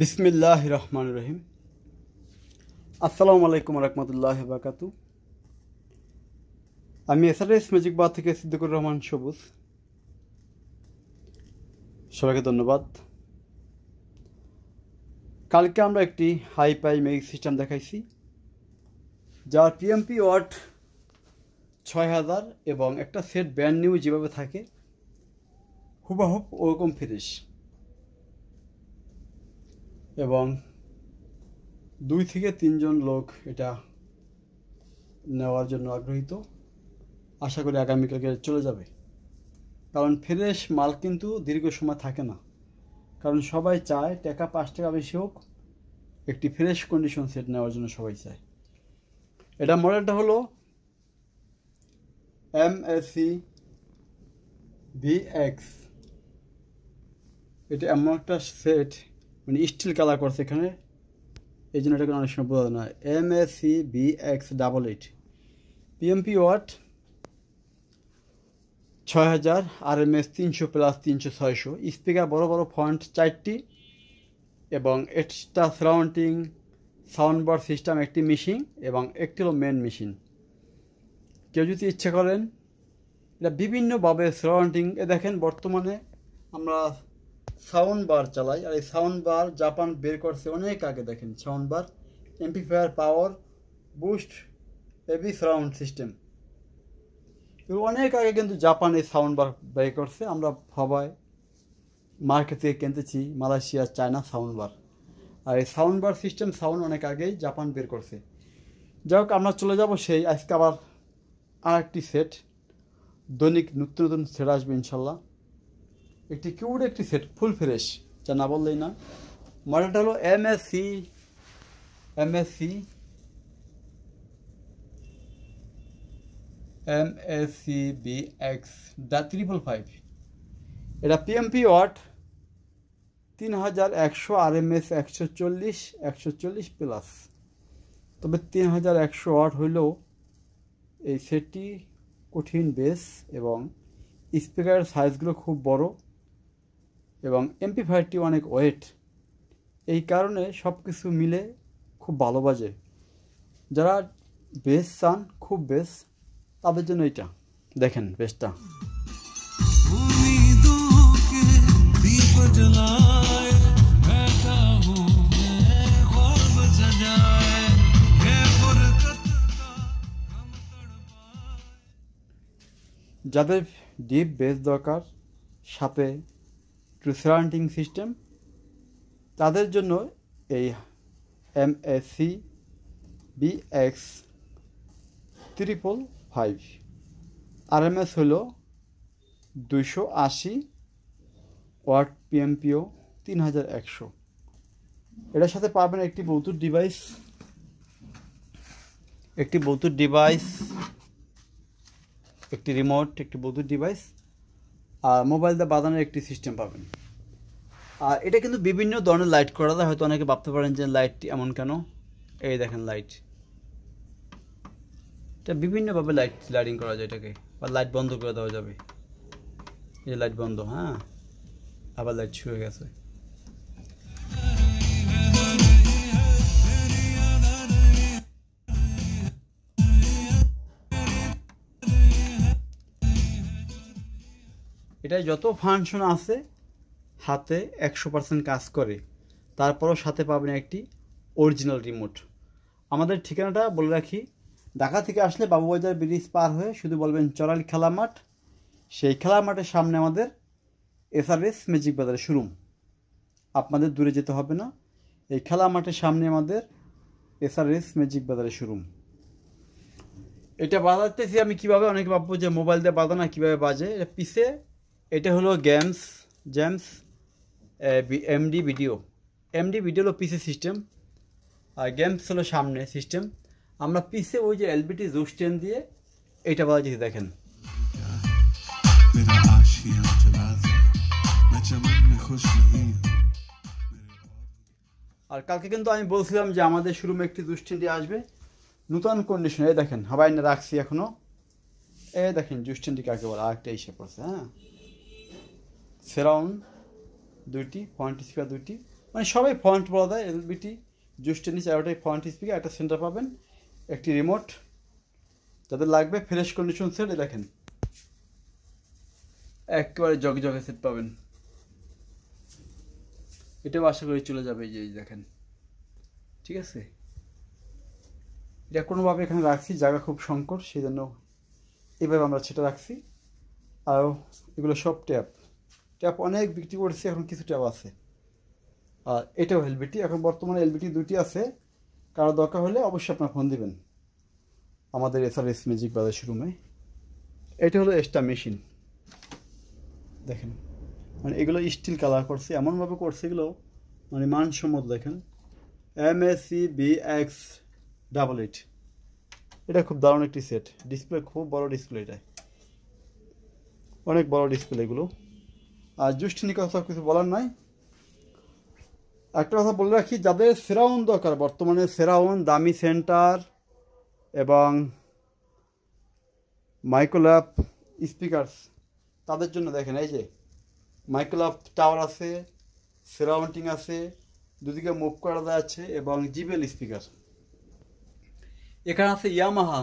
বিসমিল্লাহ রহমান রহিম। আসসালামু আলাইকুম রহমতুল্লাহ বারাকাতু। আমি এসআরএস ম্যাজিক বার থেকে সিদ্দিকুর রহমান সবুজ। সবাইকে ধন্যবাদ। কালকে আমরা একটি হাইপাই ম্যাজিক সিস্টেম দেখাইছি, যার পিএমপি ওয়াট ৬০০০ এবং একটা সেট ব্র্যান্ড নিউ যেভাবে থাকে হুবাহুব ওরকম ফিনিশ, এবং ২ থেকে ৩ জন লোক এটা নেওয়ার জন্য আগ্রহীত। আশা করি আগামীকালকে চলে যাবে, কারণ ফ্রেশ মাল কিন্তু দীর্ঘ সময় থাকে না। কারণ সবাই চায় টাকা ৫ টাকা বেশি হোক, একটি ফ্রেশ কন্ডিশন সেট নেওয়ার জন্য সবাই চায়। এটা মডেলটা হলো MSC VX। এটা এমন একটা সেট, মানে স্টিল কালার করছে এখানে, এই জন্য এটাকে অনেক সময় বোঝা যায় না। MSC VX88 PMP watt ৬০০০, RMS ৩০০ plus ৩০০ ৬০০, speaker বড় বড় ফন্ট ৪টি, এবং extra surrounding sound bar system একটি মেশিন, এবং একটি হলো মেন মেশিন। কেউ যদি ইচ্ছে করেন এটা বিভিন্নভাবে সারাউন্ডিং দেখেন। বর্তমানে আমরা সাউন্ড বার চালাই, আর এই সাউন্ড বার জাপান বের করছে অনেক আগে। দেখেন সাউন্ড বার, এমপ্লিফায়ার, পাওয়ার বুস্ট, এবি সারাউন্ড সিস্টেম, অনেক আগে কিন্তু জাপান এই সাউন্ড বার বের করছে। আমরা সবাই মার্কেট থেকে কিনতেছি মালয়েশিয়া, চায়না সাউন্ড বার। আর এই সাউন্ড বার সিস্টেম সাউন্ড অনেক আগেই জাপান বের করছে। যাই হোক, আমরা চলে যাব সেই আজকে আবার আর একটি সেট। দৈনিক নতুন নতুন সেট আসবে ইনশাল্লাহ। একটি কিউড একটি সেট, ফুল ফ্রেশ, যা না বললেই না। মডেলটা হলো MSC VX555। এটা পিএমপি ওয়াট ৩১০০, RMS ১৪০ প্লাস। তবে ৩১০০ ওয়াট হইলেও এই সেটটি কঠিন বেস, এবং স্পিকারের সাইজগুলো খুব বড়, এবং এমপ্লিফায়ারটি অনেক ওয়েট। এই কারণে সব কিছু মিলে খুব ভালো বাজে। যারা বেস চান, খুব বেস, তাদের জন্য এইটা দেখেন বেসটা। যাদের ডিপ বেস দরকার, সাথে একটু সারাউন্ডিং সিস্টেম, তাদের জন্য এই MSC VX555। RMS হলো ২৮০ ওয়াট, পিএমপিও ৩১০০। এটার সাথে পাবেন একটি ব্লুটুথ ডিভাইস, একটি রিমোট, একটি ব্লুটুথ ডিভাইস, আর মোবাইল দিয়ে বাজানোর একটি সিস্টেম পাবেন। আর এটা কিন্তু বিভিন্ন ধরনের লাইট করা যায়। হয়তো অনেকে ভাবতে পারেন যে লাইটটি এমন কেন। এই দেখেন লাইট, এটা বিভিন্নভাবে লাইটিং করা যায় এটাকে, বা লাইট বন্ধ করে দেওয়া যাবে। এই লাইট বন্ধ, হ্যাঁ, আবার লাইট ছুঁয়ে গেছে। এটায় যত ফাংশন আছে হাতে ১০০% কাজ করে। তারপরও সাথে পাবেন একটি অরিজিনাল রিমোট। আমাদের ঠিকানাটা বলে রাখি, ঢাকা থেকে আসলে বাবুবাজার ব্রিজ পার হয়ে শুধু বলবেন চরালি খেলা মাঠ। সেই খেলা মাঠের সামনে আমাদের এসআরএস ম্যাজিক বাজারের শোরুম। আপনাদের দূরে যেতে হবে না, এই খেলা মাঠের সামনে আমাদের এসআরএস ম্যাজিক বাজারের শোরুম। এটা বাজাতেছি আমি কীভাবে, অনেকে ভাববো যে মোবাইল দিয়ে বাজানো কীভাবে বাজে। এটা পিছে, এটা হলো জেমস এমডি ভিডিও হলো পিসে সিস্টেম, আর গেমস হলো সামনে সিস্টেম। আমরা পিসে ওই যে এলবিটি জুস্টেন দিয়ে এইটা বাজাচ্ছি দেখেন। আর কালকে কিন্তু আমি বলছিলাম যে আমাদের শোরুমে একটি জুস্টেনটি আসবে নতুন কন্ডিশনে। এই দেখেন হাবাই না রাখছি এখনো। এই দেখেন জুস্টেনটি কাকে বলে, আরেকটা এসে পড়ছে। হ্যাঁ, সারাউন্ড 2টি, ফ্রন্ট স্পিকার 2টি, মানে সবাই ফন্ট বলা যায়। এলবিটি জুস্টের নিচে ওটাই ফন্ট স্পিকার, একটা সেন্টার পাবেন, একটি রিমোট, যাদের লাগবে ফ্রেশ কন্ডিশন সেট। দেখেন একেবারে জগে জগে সেট পাবেন, এটাও আশা করি চলে যাবে। এই যে দেখেন, ঠিক আছে। এটা কোনোভাবে এখানে রাখছি, জায়গা খুব সংকট, সেই জন্য এইভাবে আমরা সেটা রাখছি। আর এগুলো সব ট্যাপ ট্যাপ অনেক বিক্রি করছি, এখন কিছু ট্যাপ আছে। আর এটাও এলবিটি, এখন বর্তমানে এলবিটি 2টি আছে। কারো দরকার হলে অবশ্যই আপনার ফোন দিবেন আমাদের SRS ম্যাজিক বাজার শোরুমে। এটা হলো এক্সট্রা মেশিন, দেখেন মানে এগুলো স্টিল কালার করছে, এমনভাবে করছে এগুলো মানে মানসম্মত। দেখেন MACBX88, এটা খুব দারুণ একটি সেট। ডিসপ্লে খুব বড় ডিসপ্লে, এটা অনেক বড় ডিসপ্লে এগুলো। আর জুস্টিনি কথা কিছু বলার নাই। একটা কথা বলে রাখি, যাদের সেরাউন্ড দরকার, বর্তমানে সেরাউন্ড দামি সেন্টার এবং মাইক্রোল্যাপ স্পিকারস, তাদের জন্য দেখেন এই যে মাইক্রোল্যাপ টাওয়ার আছে, সেরাউন্ডিং আছে, দুদিকে মুভ করা যাচ্ছে এবং জিবেল স্পিকার। এখানে আছে ইয়ামাহা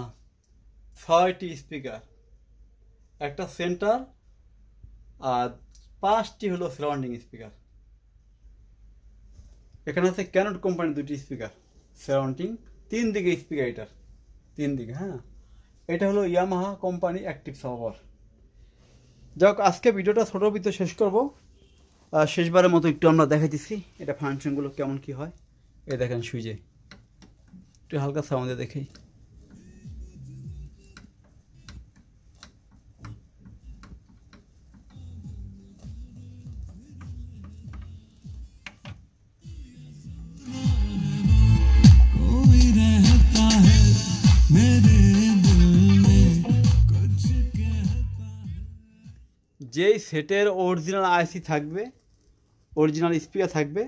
6টি স্পিকার, একটা সেন্টার আর 5টি হলো সারাউন্ডিং স্পিকার। এখানে আছে ক্যানন কোম্পানি 2টি স্পিকার সারাউন্ডিং, 3 দিকে স্পিকার, এটার 3 দিকে। হ্যাঁ, এটা হলো ইয়ামাহা কোম্পানি অ্যাক্টিভ সার্ভার। যাক, আজকে ভিডিওটা ছোটোর ভিতরে শেষ করব। শেষবারের মতো একটু আমরা দেখাইতেছি এটা ফাংশনগুলো কেমন কি হয়। এই দেখেন সুইচে একটু হালকা সাউন্ডে দেখেই। যেই সেটের অরিজিনাল আইসি থাকবে, অরিজিনাল স্পিকার থাকবে,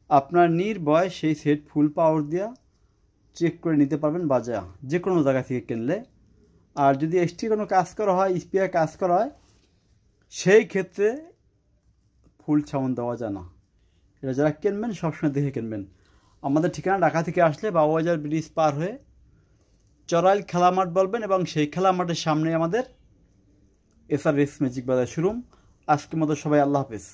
আপনার নির্ভয় সেই সেট ফুল পাওয়ার দিয়া চেক করে নিতে পারবেন বাজা যে কোনো জায়গা থেকে কিনলে। আর যদি এক্সট্রা কোনো কাজ করা হয়, স্পিকার কাজ করা হয়, সেই ক্ষেত্রে ফুল সাউন্ড দেওয়া যায় না। এটা যারা কিনবেন সবসময় দেখে কিনবেন। আমাদের ঠিকানা ঢাকা থেকে আসলে বাবুবাজার ব্রিজ পার হয়ে চড়াইল খেলা মাঠ বলবেন, এবং সেই খেলা মাঠের সামনে আমাদের SRS ম্যাজিক বাজার শোরুম। আজকের মতো সবাই আল্লাহ হাফেজ।